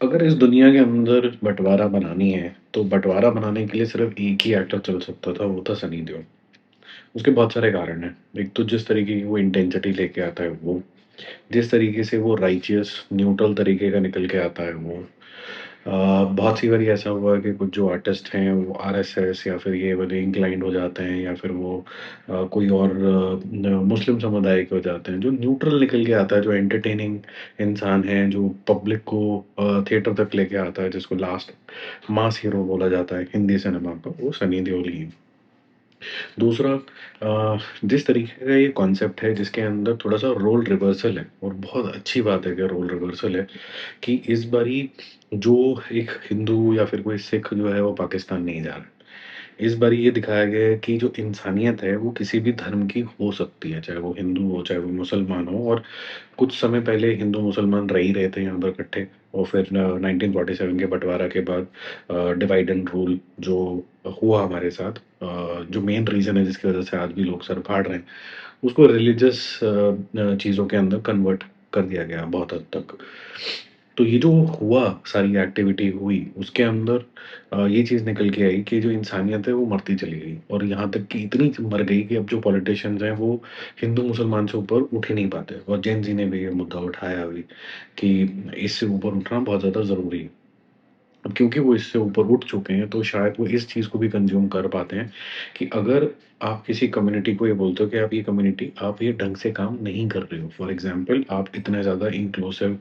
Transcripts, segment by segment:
अगर इस दुनिया के अंदर बँटवारा बनानी है, तो बँटवारा बनाने के लिए सिर्फ़ एक ही एक्टर चल सकता था, वो था सनी देओल। उसके बहुत सारे कारण हैं। एक तो जिस तरीके की वो इंटेंसिटी लेके आता है वो, जिस तरीके से वो राइचियस न्यूट्रल तरीके का निकल के आता है वो। बहुत सी बारी ऐसा हुआ है कि कुछ जो आर्टिस्ट हैं वो आरएसएस या फिर ये वाले इंक्लाइंड हो जाते हैं या फिर वो कोई और मुस्लिम समुदाय के हो जाते हैं। जो न्यूट्रल निकल के आता है, जो एंटरटेनिंग इंसान है, जो पब्लिक को थिएटर तक लेके आता है, जिसको लास्ट मास हीरो बोला जाता है हिंदी सिनेमा का, वो सनी देओल ही है। दूसरा जिस तरीके का ये कॉन्सेप्ट है जिसके अंदर थोड़ा-सा रोल रिवर्सल है और बहुत अच्छी बात है कि रोल रिवर्सल है कि इस बारी जो एक हिंदू या फिर कोई सिख जो है वो पाकिस्तान नहीं जा रहा है। इस बारी ये दिखाया गया है कि जो इंसानियत है वो किसी भी धर्म की हो सकती है, चाहे वो हिंदू हो, चाहे वो मुसलमान हो और कुछ समय पहले हिंदू-मुसलमान रह ही रहे थे यहाँ पर इकट्ठे और फिर 1947 के बँटवारा के बाद डिवाइड एंड रूल जो हुआ हमारे साथ जो मेन रीज़न है जिसकी वज़ह से आज भी लोग सर फाड़ रहे हैं, उसको रिलीजियस चीज़ों के अंदर कन्वर्ट कर दिया गया बहुत हद तक। तो ये जो हुआ, सारी एक्टिविटी हुई, उसके अंदर ये चीज़ निकल के आई कि जो इंसानियत है वो मरती चली गई और यहाँ तक कि इतनी मर गई कि अब जो पॉलिटिशियंस हैं वो हिंदू-मुसलमान से ऊपर उठ ही नहीं पाते और जेन ज़ी ने भी ये मुद्दा उठाया अभी कि इससे ऊपर उठना बहुत ज़्यादा ज़रूरी है। अब क्योंकि वो इससे ऊपर उठ चुके हैं, तो शायद वो इस चीज़ को भी कंज़्यूम कर पाते हैं कि अगर आप किसी कम्युनिटी को ये बोलते हो कि आप ये कम्युनिटी आप ये ढंग से काम नहीं कर रहे हो। फॉर एग्ज़ाम्पल आप इतने ज़्यादा इंक्लूसिव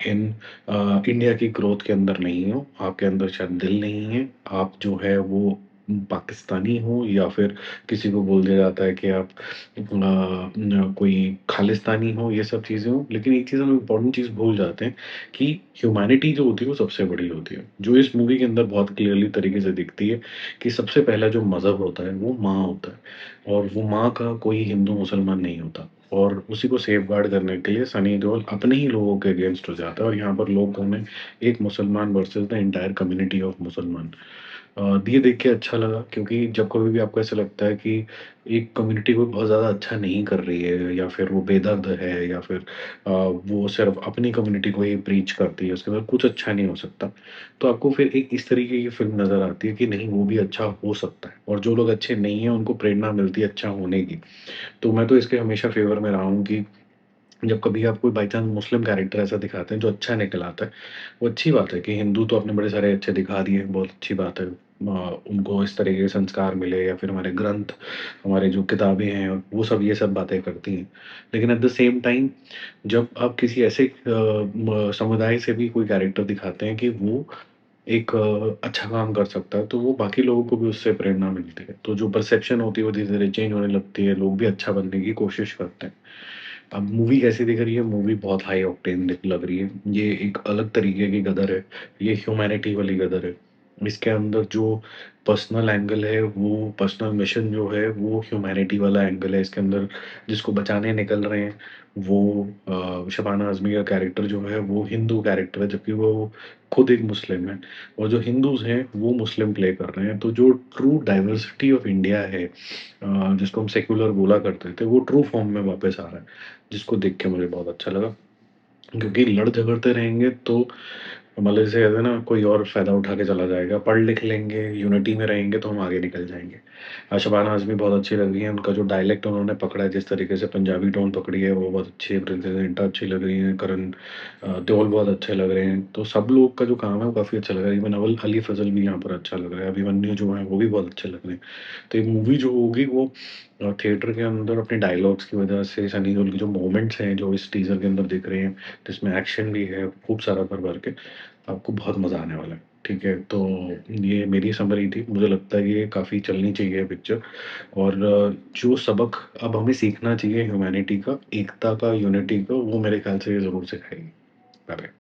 इन इंडिया की ग्रोथ के अंदर नहीं हो, आपके अंदर शायद दिल नहीं है, आप जो है वो पाकिस्तानी हो या फिर किसी को बोल दिया जाता है कि आप कोई खालिस्तानी हो, ये सब चीज़ें हो। लेकिन एक चीज़ हम इम्पोर्टेंट चीज़ भूल जाते हैं कि ह्यूमैनिटी जो होती है वो सबसे बड़ी होती है। जो इस मूवी के अंदर बहुत क्लियरली तरीके से दिखती है कि सबसे पहला जो मज़हब होता है वो माँ होता है और वो माँ का कोई हिंदू मुसलमान नहीं होता। और उसी को सेफगार्ड करने के लिए सनी देओल अपने ही लोगों के अगेंस्ट हो जाता है और यहाँ पर लोगों ने एक मुसलमान versus the entire community of मुसलमान ये देख के अच्छा लगा क्योंकि जब कभी भी आपको ऐसा लगता है कि एक कम्युनिटी कोई बहुत ज़्यादा अच्छा नहीं कर रही है या फिर वो बेदर्द है या फिर वो सिर्फ अपनी कम्युनिटी को ही प्रीच करती है, उसके बाद कुछ अच्छा नहीं हो सकता। तो आपको फिर एक इस तरीके की फ़िल्म नज़र आती है कि नहीं वो भी अच्छा हो सकता है और जो लोग अच्छे नहीं हैं उनको प्रेरणा मिलती है अच्छा होने की। तो मैं तो इसके हमेशा फ़ेवर में रहा हूँ कि जब कभी आप कोई बाई चांस मुस्लिम कैरेक्टर ऐसा दिखाते हैं जो अच्छा निकल आता है, वो अच्छी बात है कि हिंदू तो आपने बड़े सारे अच्छे दिखा दिए, बहुत अच्छी बात है। उनको इस तरीके के संस्कार मिले या फिर हमारे ग्रंथ, हमारे जो किताबें हैं, वो सब ये सब बातें करती हैं। लेकिन एट द सेम टाइम जब आप किसी ऐसे समुदाय से भी कोई कैरेक्टर दिखाते हैं कि वो एक अच्छा काम कर सकता है, तो वो बाकी लोगों को भी उससे प्रेरणा मिलती है। तो जो परसेप्शन होती है वो धीरे-धीरे चेंज होने लगती है, लोग भी अच्छा बनने की कोशिश करते हैं। अब मूवी कैसी दिख रही है? मूवी बहुत हाई ऑक्टेन दिख लग रही है। ये एक अलग तरीके की गदर है। ये ह्यूमैनिटी वाली गदर है। इसके अंदर जो पर्सनल एंगल है, वो पर्सनल मिशन जो है, वो ह्यूमैनिटी वाला एंगल है। इसके अंदर जिसको बचाने निकल रहे हैं, वो शबाना आज़मी का कैरेक्टर जो है, वो हिंदू कैरेक्टर है, जबकि वो खुद एक मुस्लिम है और जो हिंदूज़ हैं, वो मुस्लिम प्ले कर रहे हैं। तो जो ट्रू डाइवर्सिटी ऑफ इंडिया है जिसको हम सेक्युलर बोला करते थे, वो ट्रू फॉर्म में वापस आ रहा है, जिसको देख के मुझे बहुत अच्छा लगा। क्योंकि लड़-झगड़ते रहेंगे तो मतलब जैसे कहते हैं ना कोई और फ़ायदा उठा के चला जाएगा, पढ़ लिख लेंगे, यूनिटी में रहेंगे तो हम आगे निकल जाएँगे। शबाना आज़मी बहुत अच्छी लग रही हैं, उनका जो डायलेक्ट उन्होंने पकड़ा है, जिस तरीके से पंजाबी टोन पकड़ी है, वो बहुत अच्छी है, प्रियंका अच्छी लग रही हैं, करण देओल बहुत अच्छे लग रहे हैं। तो सब लोग का जो काम है वो काफ़ी अच्छा लग रहा है, इवन अली अली फज़ल भी यहाँ पर अच्छा लग रहा है, अभिमन्यु जो हैं वो भी बहुत अच्छे लग रहे हैं। तो ये मूवी जो होगी वो थिएटर के अंदर अपने डायलॉग्स की वजह से सनी देओल के जो मोमेंट्स हैं, जो इस टीज़र के अंदर दिख रहे हैं, जिसमें एक्शन भी है खूब सारा भर-भर के, आपको बहुत मज़ा आने वाला है। ठीक है? तो ये मेरी समरी थी। मुझे लगता है ये काफ़ी चलनी चाहिए पिक्चर और जो सबक अब हमें सीखना चाहिए ह्यूमैनिटी का, एकता का, यूनिटी का, वो मेरे ख़्याल से ये ज़रूर सिखाएगी। Bye bye.